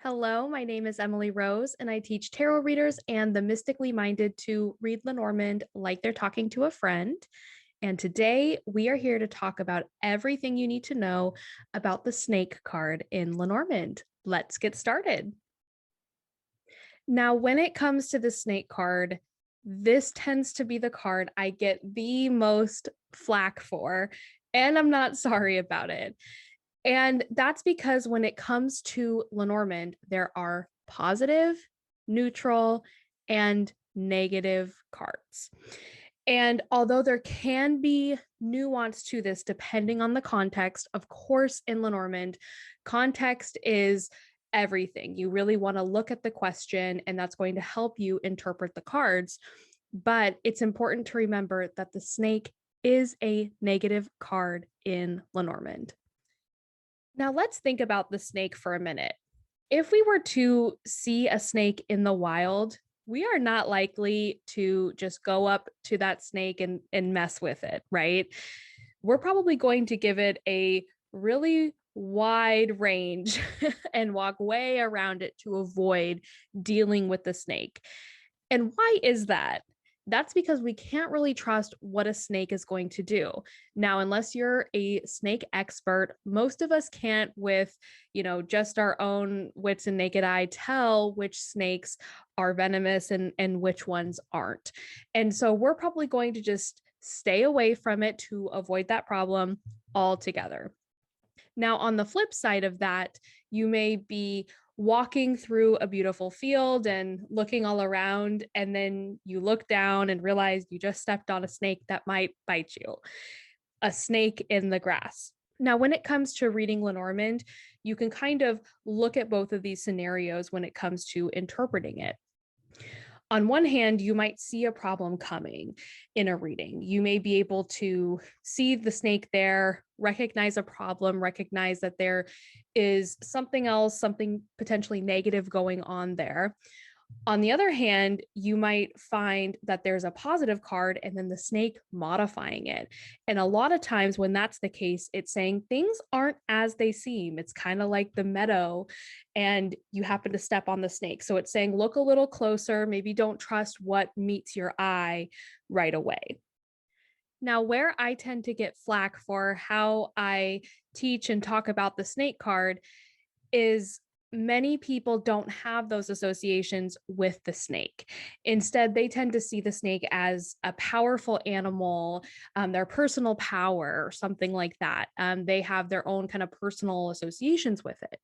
Hello, my name is Emily Rose, and I teach tarot readers and the mystically minded to read Lenormand like they're talking to a friend. And today we are here to talk about everything you need to know about the snake card in Lenormand. Let's get started. Now, when it comes to the snake card, this tends to be the card I get the most flack for, and I'm not sorry about it. And that's because when it comes to Lenormand, there are positive, neutral, and negative cards. And although there can be nuance to this depending on the context, of course, in Lenormand, context is everything. You really want to look at the question, and that's going to help you interpret the cards. But it's important to remember that the snake is a negative card in Lenormand. Now, let's think about the snake for a minute. If we were to see a snake in the wild, we are not likely to just go up to that snake and mess with it, right? We're probably going to give it a really wide range and walk way around it to avoid dealing with the snake. And why is that? That's because we can't really trust what a snake is going to do. Now, unless you're a snake expert, most of us can't, with, just our own wits and naked eye, tell which snakes are venomous and which ones aren't. And so we're probably going to just stay away from it to avoid that problem altogether. Now, on the flip side of that, you may be walking through a beautiful field and looking all around, and then you look down and realize you just stepped on a snake that might bite you, a snake in the grass. Now, when it comes to reading Lenormand, you can kind of look at both of these scenarios when it comes to interpreting it. On one hand, you might see a problem coming in a reading. You may be able to see the snake there, recognize a problem, recognize that there is something else, something potentially negative going on there. On the other hand, you might find that there's a positive card and then the snake modifying it. And a lot of times when that's the case, it's saying things aren't as they seem. It's kind of like the meadow and you happen to step on the snake. So it's saying, look a little closer, maybe don't trust what meets your eye right away. Now, where I tend to get flack for how I teach and talk about the snake card is many people don't have those associations with the snake. Instead, they tend to see the snake as a powerful animal, their personal power, or something like that. They have their own kind of personal associations with it.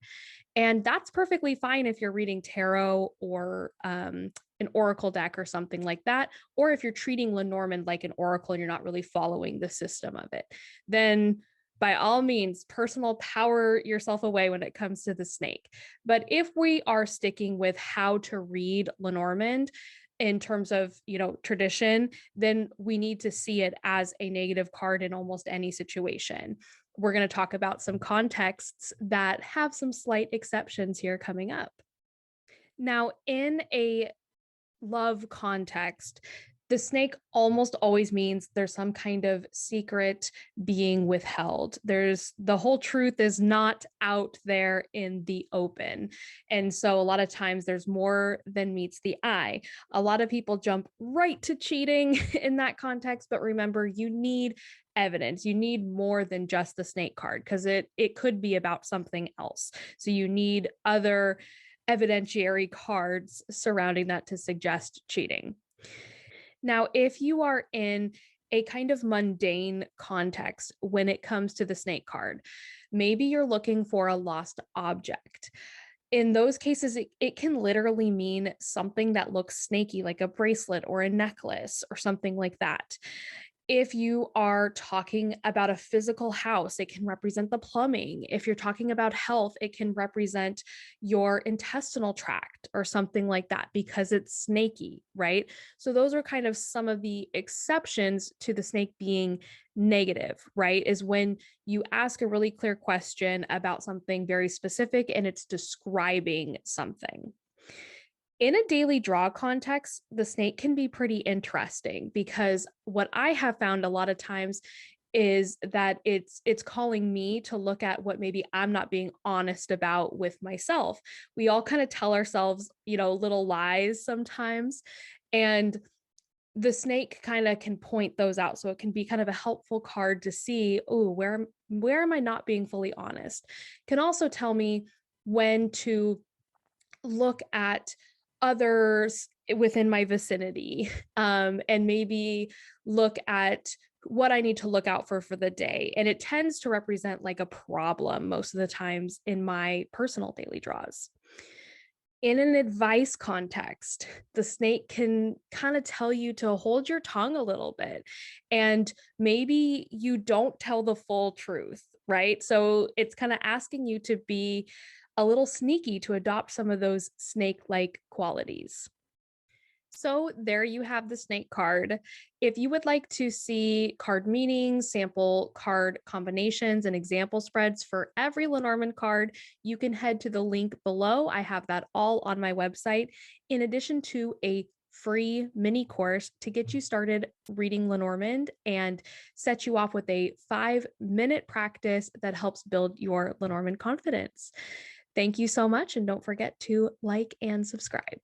And that's perfectly fine if you're reading tarot or an oracle deck or something like that. Or if you're treating Lenormand like an oracle and you're not really following the system of it, then by all means, personal power yourself away when it comes to the snake. But if we are sticking with how to read Lenormand in terms of, tradition, then we need to see it as a negative card in almost any situation. We're going to talk about some contexts that have some slight exceptions here coming up. Now, in a love context, the snake almost always means there's some kind of secret being withheld. The whole truth is not out there in the open. And so a lot of times there's more than meets the eye. A lot of people jump right to cheating in that context, but remember, you need evidence. You need more than just the snake card because it could be about something else. So you need other evidentiary cards surrounding that to suggest cheating. Now, if you are in a kind of mundane context when it comes to the snake card, maybe you're looking for a lost object. In those cases, it can literally mean something that looks snaky, like a bracelet or a necklace or something like that. If you are talking about a physical house, it can represent the plumbing. If you're talking about health, it can represent your intestinal tract or something like that because it's snaky, right? So those are kind of some of the exceptions to the snake being negative, right? Is when you ask a really clear question about something very specific and it's describing something. In a daily draw context, the snake can be pretty interesting because what I have found a lot of times is that it's calling me to look at what maybe I'm not being honest about with myself. We all kind of tell ourselves, little lies sometimes. And the snake kind of can point those out. So it can be kind of a helpful card to see, oh, where am I not being fully honest? Can also tell me when to look at others within my vicinity, and maybe look at what I need to look out for the day. And it tends to represent like a problem most of the times in my personal daily draws. In an advice context, the snake can kind of tell you to hold your tongue a little bit, and maybe you don't tell the full truth, right? So it's kind of asking you to be a little sneaky to adopt some of those snake like qualities. So there you have the snake card. If you would like to see card meanings, sample card combinations, and example spreads for every Lenormand card, you can head to the link below. I have that all on my website, in addition to a free mini course to get you started reading Lenormand and set you off with a 5-minute practice that helps build your Lenormand confidence. Thank you so much, and don't forget to like and subscribe.